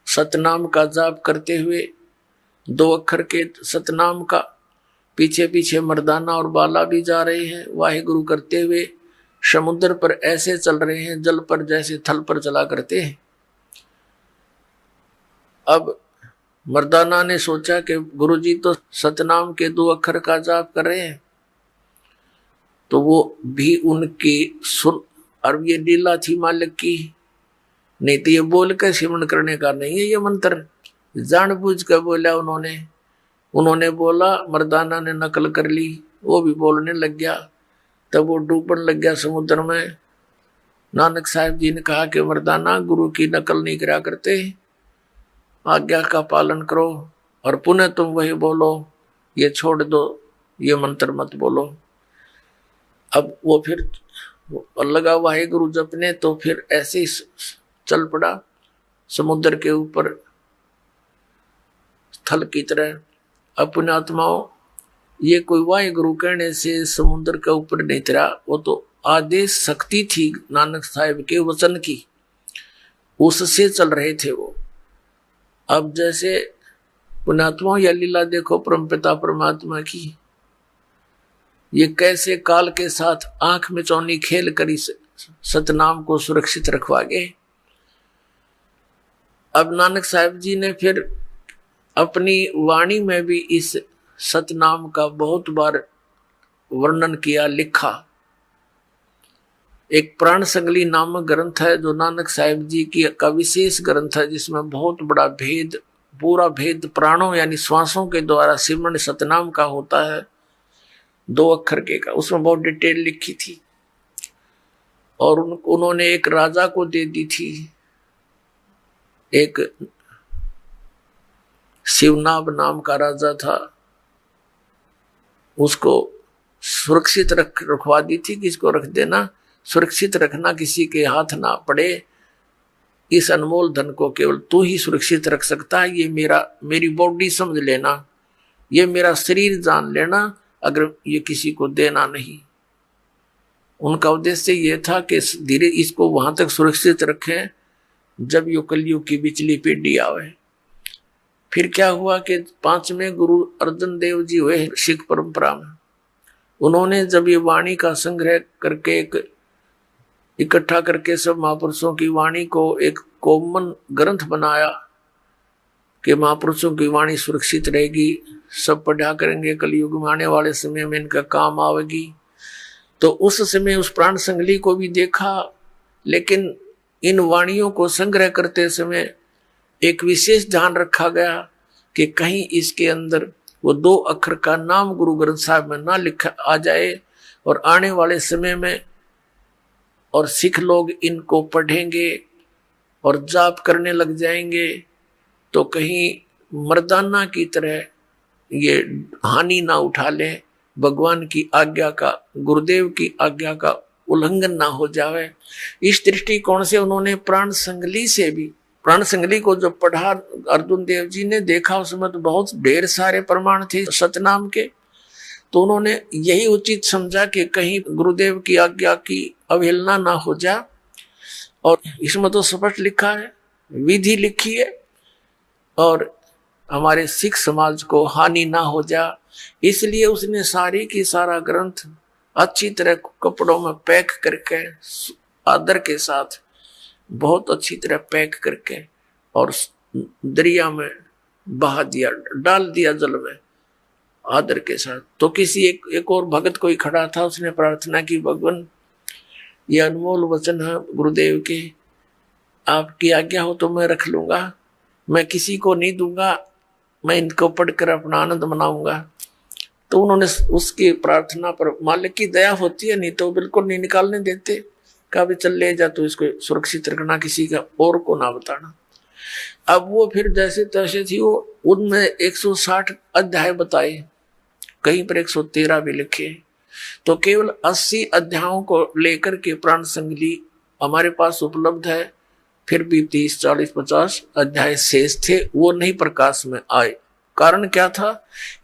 Speaker 1: सतनाम का जाप करते हुए, 2 अक्षर के सतनाम का। पीछे पीछे मर्दाना और बाला भी जा रहे हैं वाहे गुरु करते हुए। समुद्र पर ऐसे चल रहे हैं जल पर जैसे थल पर चला करते हैं। अब मर्दाना ने सोचा कि गुरुजी तो सतनाम के 2 अक्षर का जाप कर रहे हैं, तो वो भी उनकी सुन, और ये लीला थी मालिक की, नहीं तो ये बोल कर सिमरण करने का नहीं है। ये मंत्र जानबूझ कर बोला उन्होंने बोला, मर्दाना ने नकल कर ली, वो भी बोलने लग गया, तब वो डूबने लग गया समुद्र में। नानक साहिब जी ने कहा कि मर्दाना गुरु की नकल नहीं करा करते, आज्ञा का पालन करो और पुनः तुम वही बोलो, ये छोड़ दो, ये मंत्र मत बोलो। अब वो फिर लगा वाहे गुरु जपने, तो फिर ऐसे ही चल पड़ा समुद्र के ऊपर थल की तरह। अपने आत्माओं, ये कोई वाहे गुरु कहने से समुद्र के ऊपर नहीं तरा, वो तो आदेश शक्ति थी नानक साहिब के वचन की, उससे चल रहे थे वो। अब जैसे पुण्यात्माओं यह लीला देखो परमपिता परमात्मा की, ये कैसे काल के साथ आंख में चौनी खेल कर इस सतनाम को सुरक्षित रखवा गए। अब नानक साहिब जी ने फिर अपनी वाणी में भी इस सतनाम का बहुत बार वर्णन किया, लिखा। एक प्राण संगली नामक ग्रंथ है जो नानक साहिब जी की का विशेष ग्रंथ है, जिसमें बहुत बड़ा भेद, पूरा भेद प्राणों यानी श्वासों के द्वारा सिमरण सतनाम का होता है, 2 अक्षर के का, उसमें बहुत डिटेल लिखी थी। और उन्होंने एक राजा को दे दी थी, एक शिवनाभ नाम का राजा था, उसको सुरक्षित रखवा दी थी कि इसको रख देना, सुरक्षित रखना, किसी के हाथ ना पड़े, इस अनमोल धन को केवल तू ही सुरक्षित रख सकता है, ये मेरी बॉडी समझ लेना, ये मेरा शरीर जान लेना, अगर ये किसी को देना नहीं। उनका उद्देश्य ये था कि धीरे इसको वहां तक सुरक्षित रखें जब यो कलयुग की बिचली पीढ़ी आवे। फिर क्या हुआ कि 5वें गुरु अर्जन देव जी हुए सिख परंपरा में। उन्होंने जब ये वाणी का संग्रह करके इकट्ठा करके सब महापुरुषों की वाणी को एक कॉमन ग्रंथ बनाया कि महापुरुषों की वाणी सुरक्षित रहेगी, सब पढ़ा करेंगे, कलयुग में आने वाले समय में इनका काम आवेगी। तो उस समय उस प्राण संगली को भी देखा, लेकिन इन वाणियों को संग्रह करते समय एक विशेष ध्यान रखा गया कि कहीं इसके अंदर वो 2 अक्षर का नाम गुरु ग्रंथ साहिब में ना लिखा आ जाए, और आने वाले समय में और सिख लोग इनको पढ़ेंगे और जाप करने लग जाएंगे तो कहीं मर्दाना की तरह ये हानि ना उठा ले, भगवान की आज्ञा का, गुरुदेव की आज्ञा का उल्लंघन ना हो जावे। इस दृष्टिकोण से उन्होंने प्राण संगली से भी, प्राण संगली को जब पढ़ा अर्जुन देव जी ने, देखा उसमें तो बहुत ढेर सारे प्रमाण थे सतनाम के, तो उन्होंने यही उचित समझा कि कहीं गुरुदेव की आज्ञा की अवहेलना ना हो जा, और इसमें तो स्पष्ट लिखा है, विधि लिखी है, और हमारे सिख समाज को हानि ना हो जा, इसलिए उसने सारी की सारा ग्रंथ अच्छी तरह कपड़ों में पैक करके आदर के साथ, बहुत अच्छी तरह पैक करके और दरिया में बहा दिया, डाल दिया जल में आदर के साथ। तो किसी एक और भगत कोई खड़ा था, उसने प्रार्थना की, भगवान ये अनमोल वचन है गुरुदेव के, आपकी आज्ञा हो तो मैं रख लूंगा, मैं किसी को नहीं दूंगा, मैं इनको पढ़कर अपना आनंद मनाऊंगा। तो उन्होंने उसकी प्रार्थना पर, मालिक की दया होती है, नहीं तो बिल्कुल नहीं निकालने देते, कहा भी चल ले जा, तो इसको सुरक्षित रखना, किसी का और को ना बताना। अब वो फिर जैसे तैसे थी वो, उनमें 160 अध्याय बताए, कहीं पर 113 भी लिखे, तो केवल 80 अध्यायों को लेकर के प्राण संगली हमारे पास उपलब्ध है। फिर भी 30, 40, 50 अध्याय शेष थे, वो नहीं प्रकाश में आए। कारण क्या था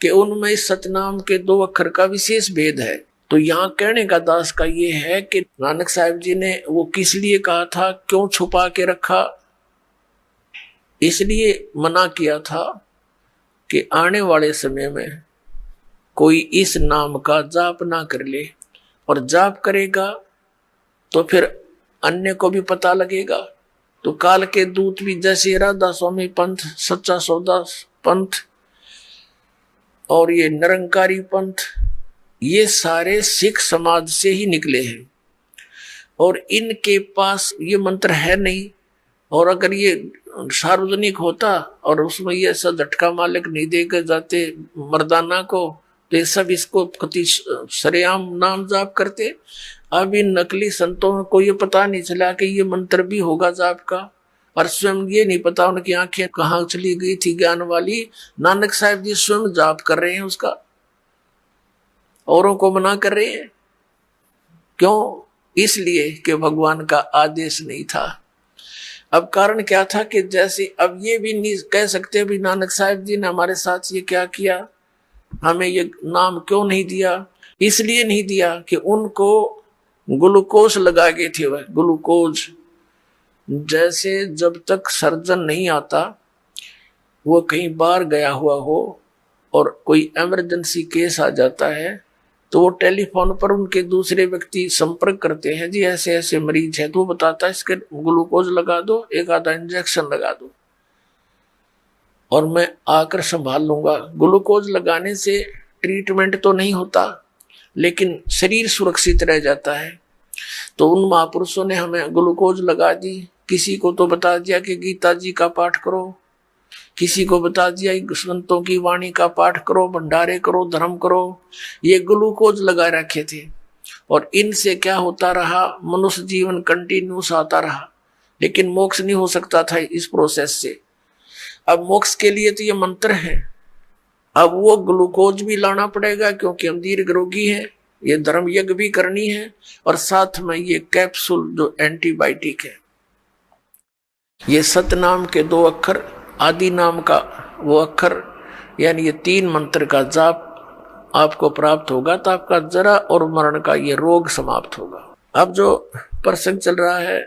Speaker 1: कि उनमें इस सतनाम के 2 अक्षर का विशेष भेद है। तो यहाँ कहने का दास का ये है कि नानक साहिब जी ने वो किस लिए कहा था, क्यों छुपा के रखा, इसलिए मना किया था कि आने वाले समय में कोई इस नाम का जाप ना कर ले, और जाप करेगा तो फिर अन्य को भी पता लगेगा। तो काल के दूत भी, जैसे राधा स्वामी पंथ, सच्चा सौदा पंथ और ये निरंकारी पंथ, ये सारे सिख समाज से ही निकले हैं, और इनके पास ये मंत्र है नहीं। और अगर ये सार्वजनिक होता और उसमें ये ऐसा झटका मालिक नहीं देकर जाते मर्दाना को, तो ये सब इसको कति सरेआम नाम जाप करते। अब इन नकली संतों को ये पता नहीं चला कि ये मंत्र भी होगा जाप का, और स्वयं ये नहीं पता उनकी आंखें कहाँ चली गई थी ज्ञान वाली। नानक साहिब जी स्वयं जाप कर रहे हैं उसका, औरों को मना कर रहे हैं। क्यों? इसलिए कि भगवान का आदेश नहीं था। अब कारण क्या था कि जैसे अब ये भी नहीं कह सकते भी नानक साहिब जी ने हमारे साथ ये क्या किया, हमें ये नाम क्यों नहीं दिया। इसलिए नहीं दिया कि उनको ग्लूकोज लगा गए थे। वह ग्लूकोज जैसे जब तक सर्जन नहीं आता, वो कहीं बाहर गया हुआ हो और कोई इमरजेंसी केस आ जाता है, तो वो टेलीफोन पर उनके दूसरे व्यक्ति संपर्क करते हैं, जी ऐसे ऐसे मरीज है, तो वो बताता है इसके ग्लूकोज लगा दो, एक आधा इंजेक्शन लगा दो और मैं आकर संभाल लूंगा। ग्लूकोज लगाने से ट्रीटमेंट तो नहीं होता, लेकिन शरीर सुरक्षित रह जाता है। तो उन महापुरुषों ने हमें ग्लूकोज लगा दी। किसी को तो बता दिया कि गीता जी का पाठ करो, किसी को बता दिया संतों की वाणी का पाठ करो, भंडारे करो, धर्म करो। ये ग्लूकोज लगा रखे थे और इनसे क्या होता रहा, मनुष्य जीवन कंटिन्यूस आता रहा, लेकिन मोक्ष नहीं हो सकता था इस प्रोसेस से। अब मोक्ष के लिए तो ये मंत्र है, अब वो ग्लूकोज भी लाना पड़ेगा क्योंकि हम दीर्घ रोगी हैं, ये धर्म यज्ञ भी करनी है और साथ में ये कैप्सूल जो एंटीबायोटिक है। ये सतनाम के 2 अक्षर, आदि नाम का वो अक्षर, यानी ये 3 मंत्र का जाप आपको प्राप्त होगा तो आपका जरा और मरण का ये रोग समाप्त होगा। अब जो प्रसंग चल रहा है,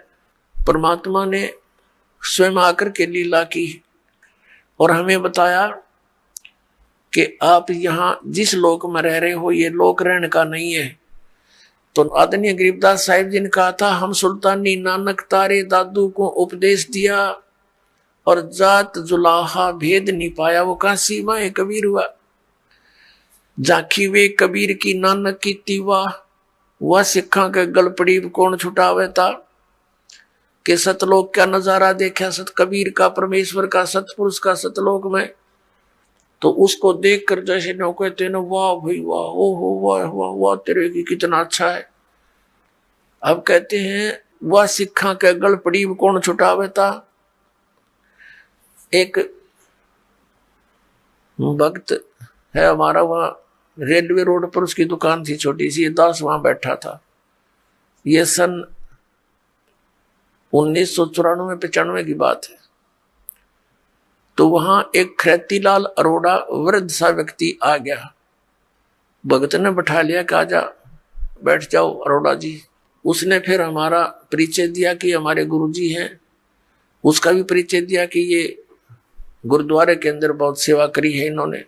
Speaker 1: परमात्मा ने स्वयं आकर के लीला की और हमें बताया कि आप यहाँ जिस लोक में रह रहे हो ये लोक रहने का नहीं है। तो आदरणीय गरीबदास साहिब जी ने कहा था, हम सुल्तानी नानक तारे दादू को उपदेश दिया और जात जुलाहा भेद नहीं पाया। वो कहा सीमा है कबीर हुआ, झांकी वे कबीर की नानक की तीवा, वह सिखा के गल पड़ी कौन छुटावे था। कि सतलोक का नजारा देखा सत कबीर का, परमेश्वर का, सतपुरुष का सतलोक में, तो उसको देखकर जैसे न कहते ना, वाह भाई वाह, ओ हो वाह वाह वाह तेरे की कितना अच्छा है। अब कहते हैं वह सिखा के गल पड़ी कौन छुटावे था। एक भक्त है हमारा, वहां रेलवे रोड पर उसकी दुकान थी छोटी सी, दास वहां बैठा था। ये सन 1994-95 की बात है। तो वहां एक खैतीलाल अरोड़ा वृद्ध सा व्यक्ति आ गया, भगत ने बैठा लिया कि आजा बैठ जाओ अरोड़ा जी। उसने फिर हमारा परिचय दिया कि हमारे गुरुजी हैं, उसका भी परिचय दिया कि ये गुरुद्वारे के अंदर बहुत सेवा करी है इन्होंने।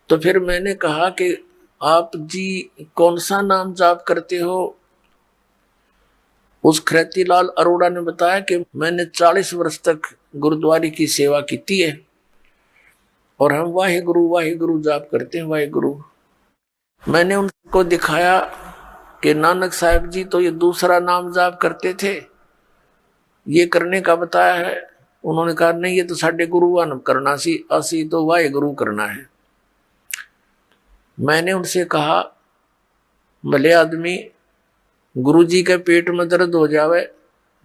Speaker 1: तो फिर मैंने कहा कि आप जी कौन सा नाम जाप करते हो। उस खैतीलाल अरोड़ा ने बताया कि मैंने 40 वर्ष तक गुरुद्वारे की सेवा की है और हम वाहे गुरु जाप करते हैं, वाहे गुरु। मैंने उनको दिखाया कि नानक साहब जी तो ये दूसरा नाम जाप करते थे, ये करने का बताया है। उन्होंने कहा नहीं, ये तो साढ़े गुरुवान करना सी, असी तो वाहे गुरु करना है। मैंने उनसे कहा, भले आदमी गुरु जी के पेट में दर्द हो जावे,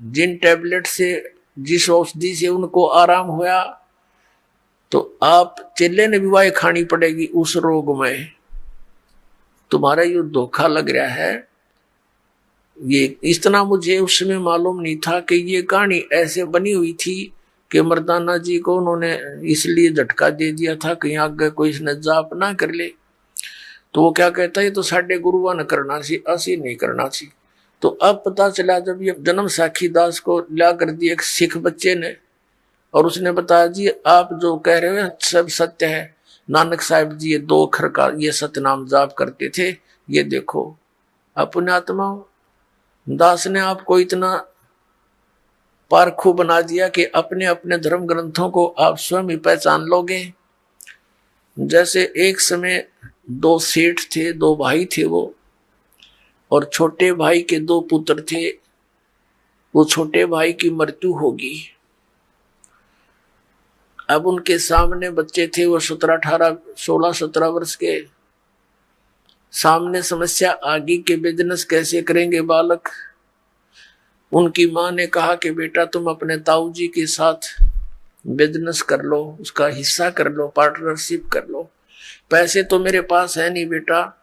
Speaker 1: जिन टैबलेट से जिस औषधि से उनको आराम होया, तो आप चेले ने भी वाही खानी पड़ेगी उस रोग में। तुम्हारा ये धोखा लग रहा है। ये इतना मुझे उस समय मालूम नहीं था कि ये कहानी ऐसे बनी हुई थी कि मर्दाना जी को उन्होंने इसलिए झटका दे दिया था कहीं आगे कोई इसने जाप ना कर ले। तो वो क्या कहता है, तो साढ़े गुरुआ ने करना सी, असी नहीं करना सी। तो अब पता चला जब ये जन्म साखी दास को ला कर दिया एक सिख बच्चे ने, और उसने बताया जी आप जो कह रहे हो सब सत्य है, नानक साहिब जी ये 2 अक्षर का ये सतनाम जाप करते थे, ये देखो। अपने आत्मा दास ने आपको इतना पारखू बना दिया कि अपने अपने धर्म ग्रंथों को आप स्वयं ही पहचान लोगे। जैसे एक समय 2 सेठ थे, 2 भाई थे वो, और छोटे भाई के 2 पुत्र थे। वो छोटे भाई की मृत्यु होगी। अब उनके सामने बच्चे थे, वो 16-17 वर्ष के। सामने समस्या आगे के बिजनेस कैसे करेंगे बालक। उनकी माँ ने कहा कि बेटा तुम अपने ताऊ जी के साथ बिजनेस कर लो, उसका हिस्सा कर लो, पार्टनरशिप कर लो। पैसे तो मेरे पास है नहीं बेटा,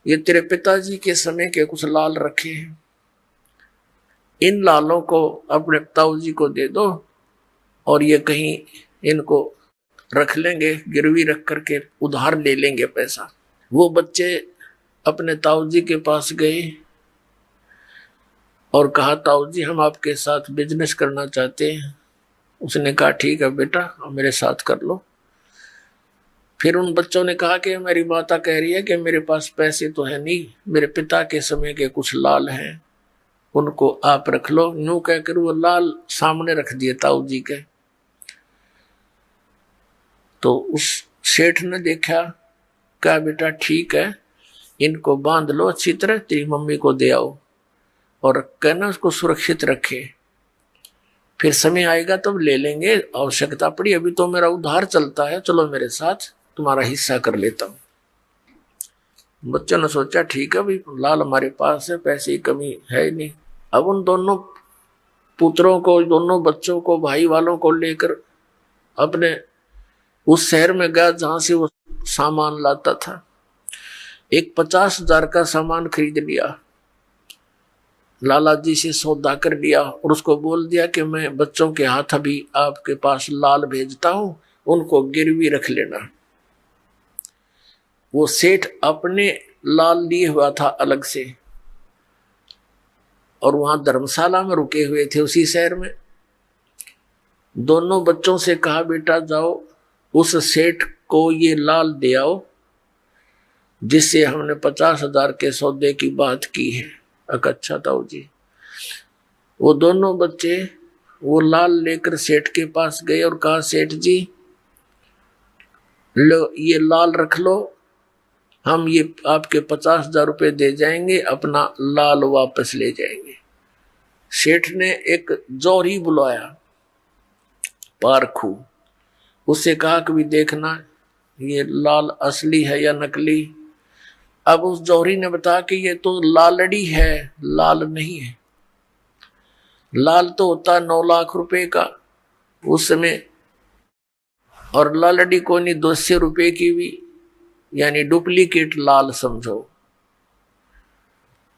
Speaker 1: ये तेरे पिताजी के समय के कुछ लाल रखे हैं, इन लालों को अपने ताऊ जी को दे दो और ये कहीं इनको रख लेंगे, गिरवी रख करके उधार ले लेंगे पैसा। वो बच्चे अपने ताऊ जी के पास गए और कहा ताऊ जी हम आपके साथ बिजनेस करना चाहते हैं। उसने कहा ठीक है बेटा मेरे साथ कर लो। फिर उन बच्चों ने कहा कि मेरी माता कह रही है कि मेरे पास पैसे तो है नहीं, मेरे पिता के समय के कुछ लाल हैं, उनको आप रख लो। यूं कहकर वो लाल सामने रख दिए ताऊ जी के। तो उस सेठ ने देखा, कहा बेटा ठीक है, इनको बांध लो अच्छी तरह, तेरी मम्मी को दे आओ। और कहना उसको सुरक्षित रखे, फिर समय आएगा तब ले लेंगे, आवश्यकता पड़ी, अभी तो मेरा उधार चलता है, चलो मेरे साथ तुम्हारा हिस्सा कर लेता हूं। बच्चों ने सोचा ठीक है भाई, लाल हमारे पास है, पैसे की कमी है ही नहीं। अब उन दोनों पुत्रों को, दोनों बच्चों को, भाई वालों को लेकर अपने उस शहर में गया जहां से वो सामान लाता था। एक 50,000 का सामान खरीद लिया, लाला जी से सौदा कर लिया और उसको बोल दिया कि मैं बच्चों के हाथ अभी आपके पास लाल भेजता हूं, उनको गिरवी रख लेना। वो सेठ अपने लाल लिए हुआ था अलग से, और वहां धर्मशाला में रुके हुए थे उसी शहर में। दोनों बच्चों से कहा बेटा जाओ उस सेठ को ये लाल दे आओ जिससे हमने 50,000 के सौदे की बात की है। अच्छा ताऊ जी। वो दोनों बच्चे वो लाल लेकर सेठ के पास गए और कहा सेठ जी लो ये लाल रख लो, हम ये आपके 50,000 रुपये दे जाएंगे, अपना लाल वापस ले जाएंगे। सेठ ने एक जौहरी बुलाया पारखू, उससे कहा कि भी देखना ये लाल असली है या नकली। अब उस जौहरी ने बताया कि ये तो लालड़ी है, लाल नहीं है। लाल तो होता 9 लाख रुपए का उस समय, और लालड़ी को नहीं 200 रुपए की भी, यानी डुप्लीकेट लाल समझो।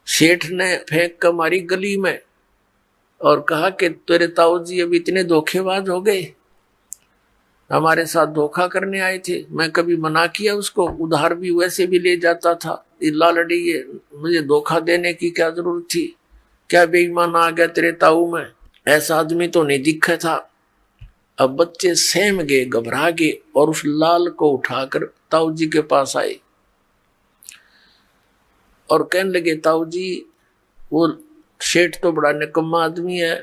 Speaker 1: सेठ ने फेंक कर मारी गली में और कहा कि तेरे ताऊ जी अब इतने धोखेबाज हो गए, हमारे साथ धोखा करने आए थे, मैं कभी मना किया उसको, उधार भी वैसे भी ले जाता था, ये लालड़ी ये मुझे धोखा देने की क्या जरूरत थी, क्या बेईमान आ गया तेरे ताऊ में, ऐसा आदमी तो नहीं दिखा था। अब बच्चे सहम गए, घबरा गए और उस लाल को उठाकर ताऊ जी के पास आए और कहने लगे ताऊ जी वो सेठ तो बड़ा निकम्मा आदमी है,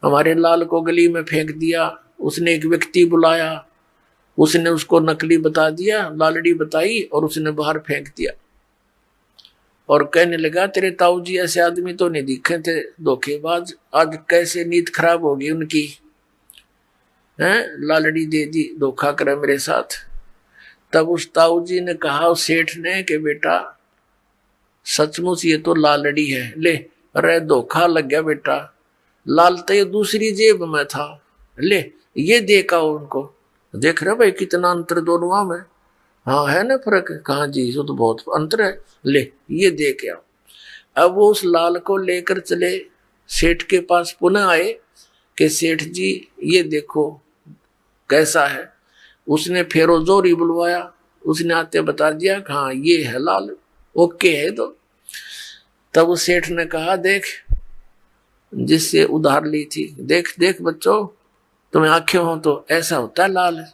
Speaker 1: हमारे लाल को गली में फेंक दिया, उसने एक व्यक्ति बुलाया, उसने उसको नकली बता दिया, लालड़ी बताई और उसने बाहर फेंक दिया। और कहने लगा तेरे ताऊ जी ऐसे आदमी तो नहीं दिखे थे, धोखेबाज, आज कैसे नीयत खराब होगी उनकी, हैं लालड़ी दे दी, धोखा करे मेरे साथ। तब उस ताऊ जी ने कहा उस सेठ ने कि बेटा सचमुच ये तो लालड़ी है, ले अरे धोखा लग गया बेटा, लाल तो ये दूसरी जेब में था, ले ये देखा उनको, देख रहे भाई कितना अंतर दोनों में, हाँ है ना फर्क, कहा जी इसको तो बहुत अंतर है, ले ये देख आओ। अब वो उस लाल को लेकर चले सेठ के पास, पुनः आए कि सेठ जी ये देखो कैसा है। उसने फिर जोरी बुलवाया, उसने आते बता दिया हाँ ये है लाल, ओके है। तो तब उस सेठ ने कहा देख जिससे उधार ली थी, देख देख बच्चों तुम्हें आंखें हो तो ऐसा होता है लाल।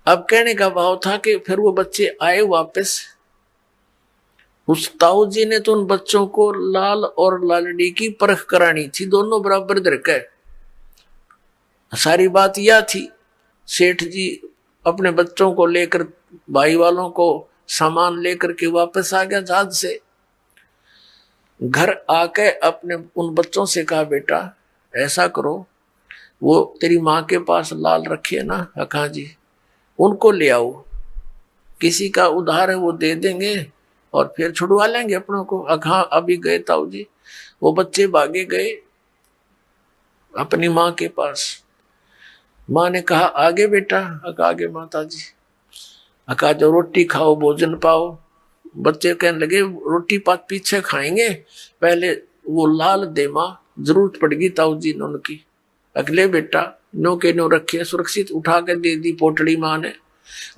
Speaker 1: अब कहने का भाव था कि फिर वो बच्चे आए वापस, उस ताऊ जी ने तो उन बच्चों को लाल और लालड़ी की परख करानी थी, दोनों बराबर दरके। सारी बात यह थी, सेठ जी अपने बच्चों को लेकर, भाई वालों को सामान लेकर के वापस आ गया जहाज से। घर आके अपने उन बच्चों से कहा बेटा ऐसा करो, वो तेरी माँ के पास लाल रखे ना अखा जी, उनको ले आओ, किसी का उधार है वो दे देंगे और फिर छुड़वा लेंगे अपनों को। अखा अभी गए ताऊ जी, वो बच्चे भागे गए अपनी माँ के पास। माँ ने कहा आगे बेटा, आगे माता जी, अका जो रोटी खाओ भोजन पाओ। बच्चे कहने लगे रोटी पात पीछे खाएंगे, पहले वो लाल दे माँ, जरूरत पड़ेगी ताऊ जी ने उनकी। अगले बेटा नो के नो रखे, सुरक्षित उठा कर दे दी पोटड़ी माँ ने।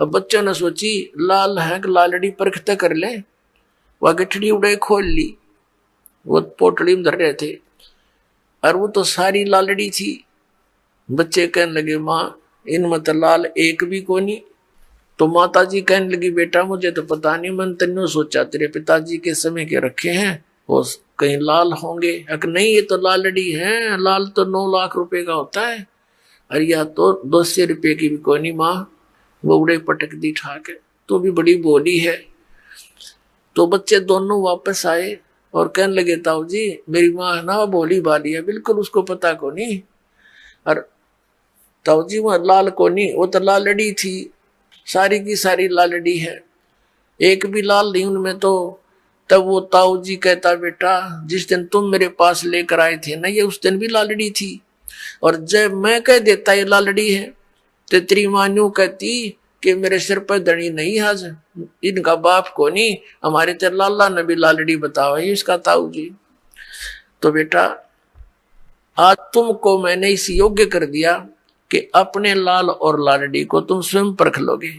Speaker 1: अब बच्चों ने सोची लाल है कि लालड़ी परखते कर ले, वह गठड़ी उड़े खोल ली, वो पोटड़ी में धर रहे थे और वो तो सारी लालड़ी थी। बच्चे कहने लगे माँ इनमें तो लाल एक भी को नहीं। तो माता जी कहने लगी बेटा मुझे तो पता नहीं, मैंने तेनों सोचा तेरे पिताजी के समय के रखे हैं वो कहीं लाल होंगे। अगर नहीं ये तो लालड़ी है, लाल तो 9 लाख रुपए का होता है, और यह तो 200 रुपए की भी कोई नहीं। माँ वो उड़े पटक दी ठाके, तो भी बड़ी बोली है। तो बच्चे दोनों वापस आए, और कहने लगे ताऊ जी मेरी माँ है ना भोली भाली है, बिल्कुल उसको पता को नहीं। और ताऊ जी वह लाल को नहीं, वो तो लालड़ी थी, सारी की सारी लालड़ी है, एक भी लाल नहीं उनमें तो। तब वो ताऊ जी कहता बेटा जिस दिन तुम मेरे पास लेकर आए थे ना ये उस दिन भी लालड़ी थी, और जब मैं कह देता ये लालड़ी है तो तेरी मां यूं कहती कि मेरे सिर पर धनी नहीं आज, इनका बाप को नहीं, हमारे तेरे लाला ने भी लालड़ी बताओ इसका ताऊ जी। तो बेटा आज तुमको मैंने इस योग्य कर दिया कि अपने लाल और लालड़ी को तुम स्वयं परख लोगे।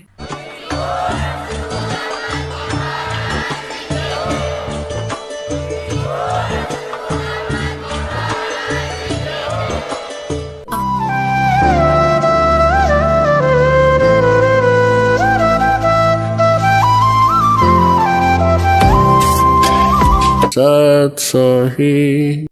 Speaker 1: सत सोही।